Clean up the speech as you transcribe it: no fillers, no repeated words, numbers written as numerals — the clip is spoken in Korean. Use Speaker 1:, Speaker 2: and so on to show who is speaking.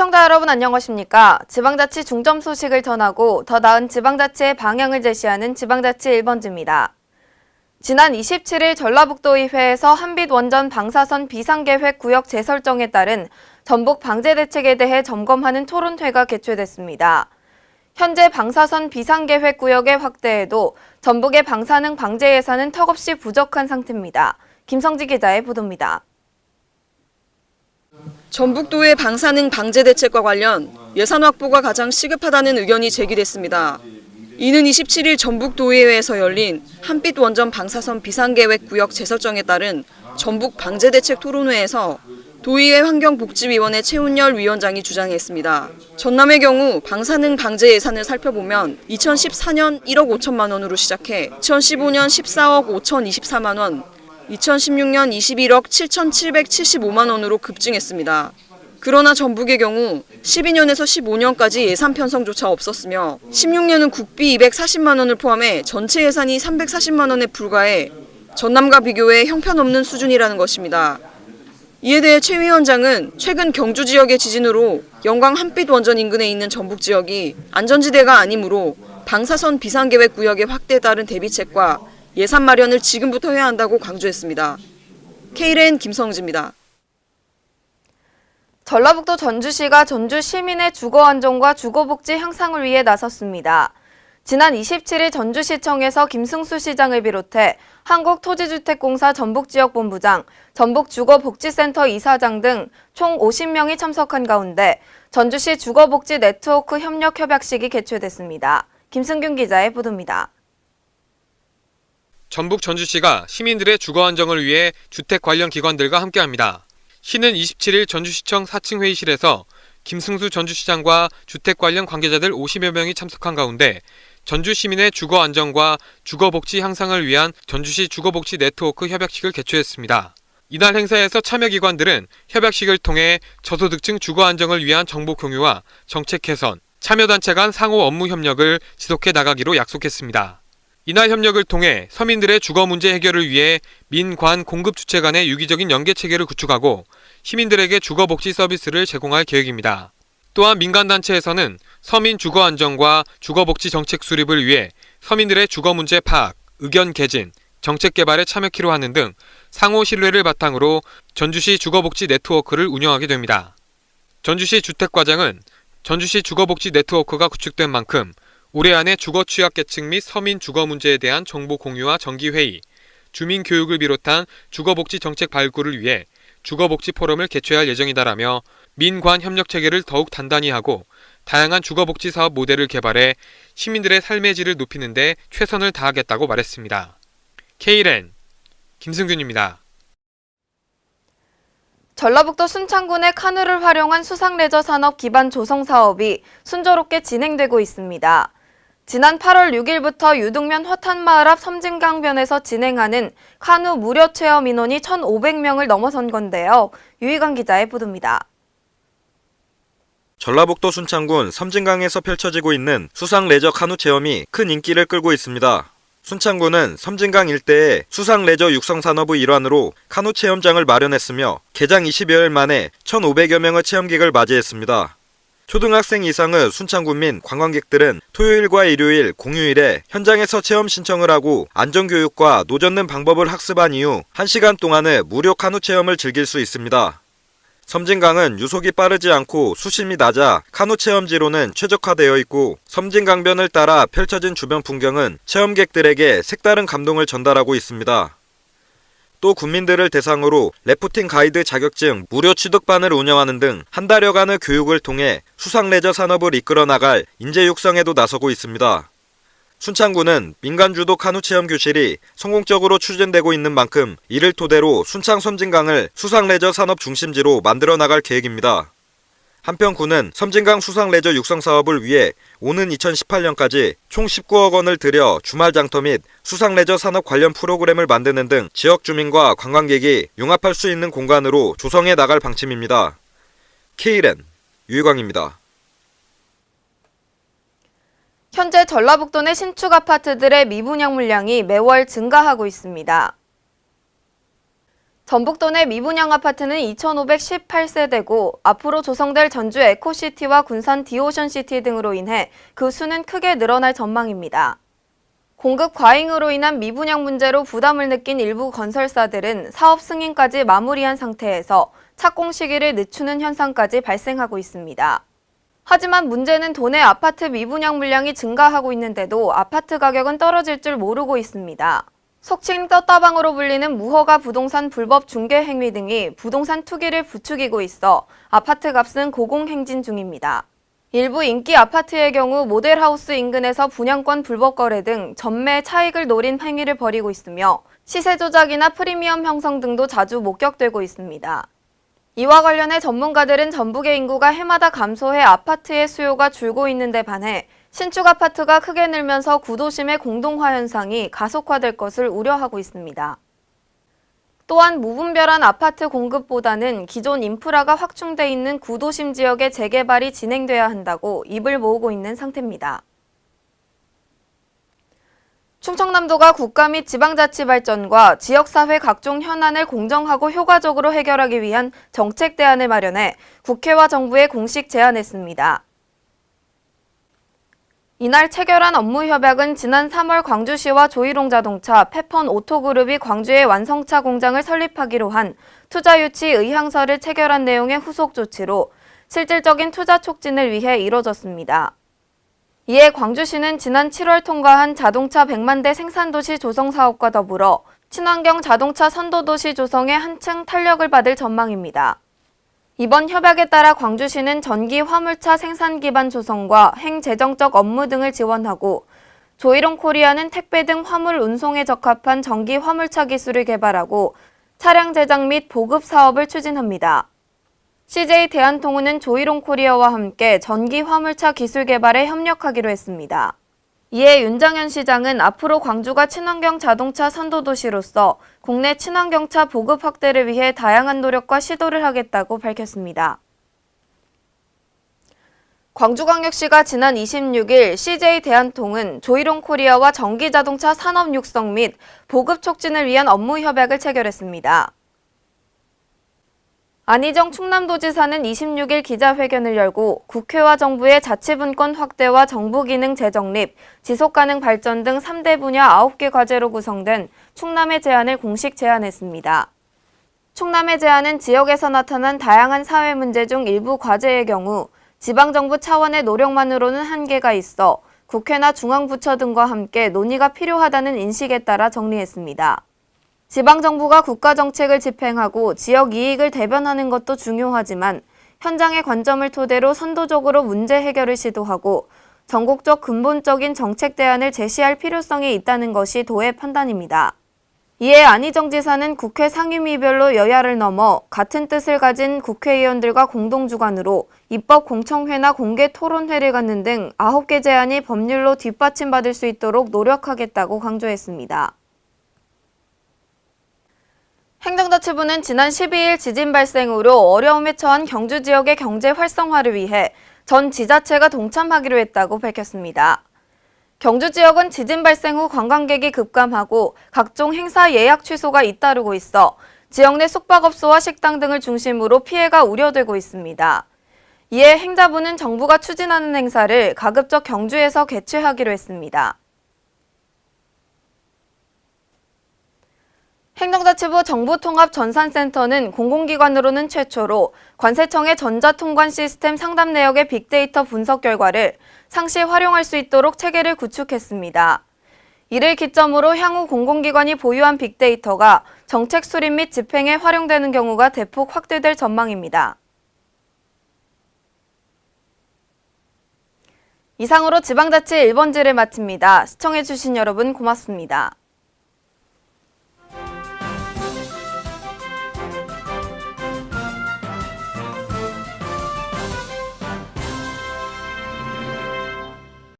Speaker 1: 시청자 여러분 안녕하십니까? 지방자치 중점 소식을 전하고 더 나은 지방자치의 방향을 제시하는 지방자치 1번지입니다. 지난 27일 전라북도의회에서 한빛원전 방사선 비상계획 구역 재설정에 따른 전북 방제대책에 대해 점검하는 토론회가 개최됐습니다. 현재 방사선 비상계획 구역의 확대에도 전북의 방사능 방제 예산은 턱없이 부족한 상태입니다. 김성지 기자의 보도입니다.
Speaker 2: 전북도의 방사능 방제 대책과 관련 예산 확보가 가장 시급하다는 의견이 제기됐습니다. 이는 27일 전북도의회에서 열린 한빛원전 방사선 비상계획 구역 재설정에 따른 전북 방제대책 토론회에서 도의회 환경복지위원회 최운열 위원장이 주장했습니다. 전남의 경우 방사능 방제 예산을 살펴보면 2014년 1억 5천만 원으로 시작해 2015년 14억 5,024만 원, 2016년 21억 7,775만 원으로 급증했습니다. 그러나 전북의 경우 12년에서 15년까지 예산 편성조차 없었으며 16년은 국비 240만 원을 포함해 전체 예산이 340만 원에 불과해 전남과 비교해 형편없는 수준이라는 것입니다. 이에 대해 최 위원장은 최근 경주 지역의 지진으로 영광 한빛원전 인근에 있는 전북 지역이 안전지대가 아니므로 방사선 비상계획 구역의 확대에 따른 대비책과 예산 마련을 지금부터 해야 한다고 강조했습니다. K랜 김성지입니다.
Speaker 1: 전라북도 전주시가 전주 시민의 주거 안정과 주거복지 향상을 위해 나섰습니다. 지난 27일 전주시청에서 김승수 시장을 비롯해 한국토지주택공사 전북지역본부장, 전북주거복지센터 이사장 등 총 50명이 참석한 가운데 전주시 주거복지 네트워크 협력 협약식이 개최됐습니다. 김승균 기자의 보도입니다.
Speaker 3: 전북 전주시가 시민들의 주거 안정을 위해 주택 관련 기관들과 함께합니다. 시는 27일 전주시청 4층 회의실에서 김승수 전주시장과 주택 관련 관계자들 50여 명이 참석한 가운데 전주 시민의 주거 안정과 주거 복지 향상을 위한 전주시 주거복지 네트워크 협약식을 개최했습니다. 이날 행사에서 참여기관들은 협약식을 통해 저소득층 주거 안정을 위한 정보 공유와 정책 개선, 참여단체 간 상호 업무 협력을 지속해 나가기로 약속했습니다. 이날 협력을 통해 서민들의 주거 문제 해결을 위해 민, 관, 공급 주체 간의 유기적인 연계 체계를 구축하고 시민들에게 주거 복지 서비스를 제공할 계획입니다. 또한 민간단체에서는 서민 주거 안정과 주거 복지 정책 수립을 위해 서민들의 주거 문제 파악, 의견 개진, 정책 개발에 참여키로 하는 등 상호 신뢰를 바탕으로 전주시 주거복지 네트워크를 운영하게 됩니다. 전주시 주택과장은 전주시 주거복지 네트워크가 구축된 만큼 올해 안에 주거 취약계층 및 서민 주거 문제에 대한 정보 공유와 정기회의, 주민 교육을 비롯한 주거복지 정책 발굴을 위해 주거복지 포럼을 개최할 예정이다라며 민관 협력 체계를 더욱 단단히 하고 다양한 주거복지 사업 모델을 개발해 시민들의 삶의 질을 높이는 데 최선을 다하겠다고 말했습니다. K랜 김승균입니다.
Speaker 1: 전라북도 순창군의 카누를 활용한 수상레저 산업 기반 조성 사업이 순조롭게 진행되고 있습니다. 지난 8월 6일부터 유등면 허탄마을 앞 섬진강변에서 진행하는 카누 무료 체험 인원이 1,500명을 넘어선 건데요. 유희관 기자의 보도입니다.
Speaker 4: 전라북도 순창군 섬진강에서 펼쳐지고 있는 수상 레저 카누 체험이 큰 인기를 끌고 있습니다. 순창군은 섬진강 일대에 수상 레저 육성 산업의 일환으로 카누 체험장을 마련했으며 개장 20여일 만에 1,500여 명의 체험객을 맞이했습니다. 초등학생 이상의 순창군민 관광객들은 토요일과 일요일 공휴일에 현장에서 체험 신청을 하고 안전교육과 노젓는 방법을 학습한 이후 1시간 동안의 무료 카누 체험을 즐길 수 있습니다. 섬진강은 유속이 빠르지 않고 수심이 낮아 카누 체험지로는 최적화되어 있고 섬진강변을 따라 펼쳐진 주변 풍경은 체험객들에게 색다른 감동을 전달하고 있습니다. 또 국민들을 대상으로 래프팅 가이드 자격증 무료 취득반을 운영하는 등 한 달여간의 교육을 통해 수상레저 산업을 이끌어 나갈 인재 육성에도 나서고 있습니다. 순창군은 민간주도 카누 체험 교실이 성공적으로 추진되고 있는 만큼 이를 토대로 순창 섬진강을 수상레저 산업 중심지로 만들어 나갈 계획입니다. 한편 군은 섬진강 수상레저 육성 사업을 위해 오는 2018년까지 총 19억 원을 들여 주말 장터 및 수상레저 산업 관련 프로그램을 만드는 등 지역 주민과 관광객이 융합할 수 있는 공간으로 조성해 나갈 방침입니다. K랜 유희광입니다.
Speaker 1: 현재 전라북도 내 신축 아파트들의 미분양 물량이 매월 증가하고 있습니다. 전북도 내 미분양 아파트는 2,518세대고 앞으로 조성될 전주 에코시티와 군산 디오션시티 등으로 인해 그 수는 크게 늘어날 전망입니다. 공급 과잉으로 인한 미분양 문제로 부담을 느낀 일부 건설사들은 사업 승인까지 마무리한 상태에서 착공 시기를 늦추는 현상까지 발생하고 있습니다. 하지만 문제는 도내 아파트 미분양 물량이 증가하고 있는데도 아파트 가격은 떨어질 줄 모르고 있습니다. 속칭 떴다방으로 불리는 무허가 부동산 불법 중개 행위 등이 부동산 투기를 부추기고 있어 아파트 값은 고공행진 중입니다. 일부 인기 아파트의 경우 모델하우스 인근에서 분양권 불법 거래 등 전매 차익을 노린 행위를 벌이고 있으며 시세 조작이나 프리미엄 형성 등도 자주 목격되고 있습니다. 이와 관련해 전문가들은 전북의 인구가 해마다 감소해 아파트의 수요가 줄고 있는 데 반해 신축 아파트가 크게 늘면서 구도심의 공동화 현상이 가속화될 것을 우려하고 있습니다. 또한 무분별한 아파트 공급보다는 기존 인프라가 확충돼 있는 구도심 지역의 재개발이 진행돼야 한다고 입을 모으고 있는 상태입니다. 충청남도가 국가 및 지방자치 발전과 지역사회 각종 현안을 공정하고 효과적으로 해결하기 위한 정책 대안을 마련해 국회와 정부에 공식 제안했습니다. 이날 체결한 업무 협약은 지난 3월 광주시와 조이롱자동차, 페펀오토그룹이 광주에 완성차 공장을 설립하기로 한 투자 유치 의향서를 체결한 내용의 후속 조치로 실질적인 투자 촉진을 위해 이뤄졌습니다. 이에 광주시는 지난 7월 통과한 자동차 100만 대 생산도시 조성 사업과 더불어 친환경 자동차 선도도시 조성에 한층 탄력을 받을 전망입니다. 이번 협약에 따라 광주시는 전기 화물차 생산 기반 조성과 행재정적 업무 등을 지원하고 조이롱 코리아는 택배 등 화물 운송에 적합한 전기 화물차 기술을 개발하고 차량 제작 및 보급 사업을 추진합니다. CJ 대한통운은 조이롱 코리아와 함께 전기 화물차 기술 개발에 협력하기로 했습니다. 이에 윤장현 시장은 앞으로 광주가 친환경 자동차 선도도시로서 국내 친환경차 보급 확대를 위해 다양한 노력과 시도를 하겠다고 밝혔습니다. 광주광역시가 지난 26일 CJ 대한통운, 조이롱 코리아와 전기자동차 산업 육성 및 보급 촉진을 위한 업무 협약을 체결했습니다. 안희정 충남도지사는 26일 기자회견을 열고 국회와 정부의 자치분권 확대와 정부기능 재정립, 지속가능 발전 등 3대 분야 9개 과제로 구성된 충남의 제안을 공식 제안했습니다. 충남의 제안은 지역에서 나타난 다양한 사회 문제 중 일부 과제의 경우 지방정부 차원의 노력만으로는 한계가 있어 국회나 중앙부처 등과 함께 논의가 필요하다는 인식에 따라 정리했습니다. 지방정부가 국가정책을 집행하고 지역 이익을 대변하는 것도 중요하지만 현장의 관점을 토대로 선도적으로 문제 해결을 시도하고 전국적 근본적인 정책 대안을 제시할 필요성이 있다는 것이 도의 판단입니다. 이에 안희정 지사는 국회 상임위별로 여야를 넘어 같은 뜻을 가진 국회의원들과 공동주관으로 입법 공청회나 공개 토론회를 갖는 등 9개 제안이 법률로 뒷받침받을 수 있도록 노력하겠다고 강조했습니다. 행정자치부는 지난 12일 지진 발생으로 어려움에 처한 경주 지역의 경제 활성화를 위해 전 지자체가 동참하기로 했다고 밝혔습니다. 경주 지역은 지진 발생 후 관광객이 급감하고 각종 행사 예약 취소가 잇따르고 있어 지역 내 숙박업소와 식당 등을 중심으로 피해가 우려되고 있습니다. 이에 행자부는 정부가 추진하는 행사를 가급적 경주에서 개최하기로 했습니다. 행정자치부 정부통합전산센터는 공공기관으로는 최초로 관세청의 전자통관 시스템 상담 내역의 빅데이터 분석 결과를 상시 활용할 수 있도록 체계를 구축했습니다. 이를 기점으로 향후 공공기관이 보유한 빅데이터가 정책 수립 및 집행에 활용되는 경우가 대폭 확대될 전망입니다. 이상으로 지방자치 1번지를 마칩니다. 시청해주신 여러분 고맙습니다.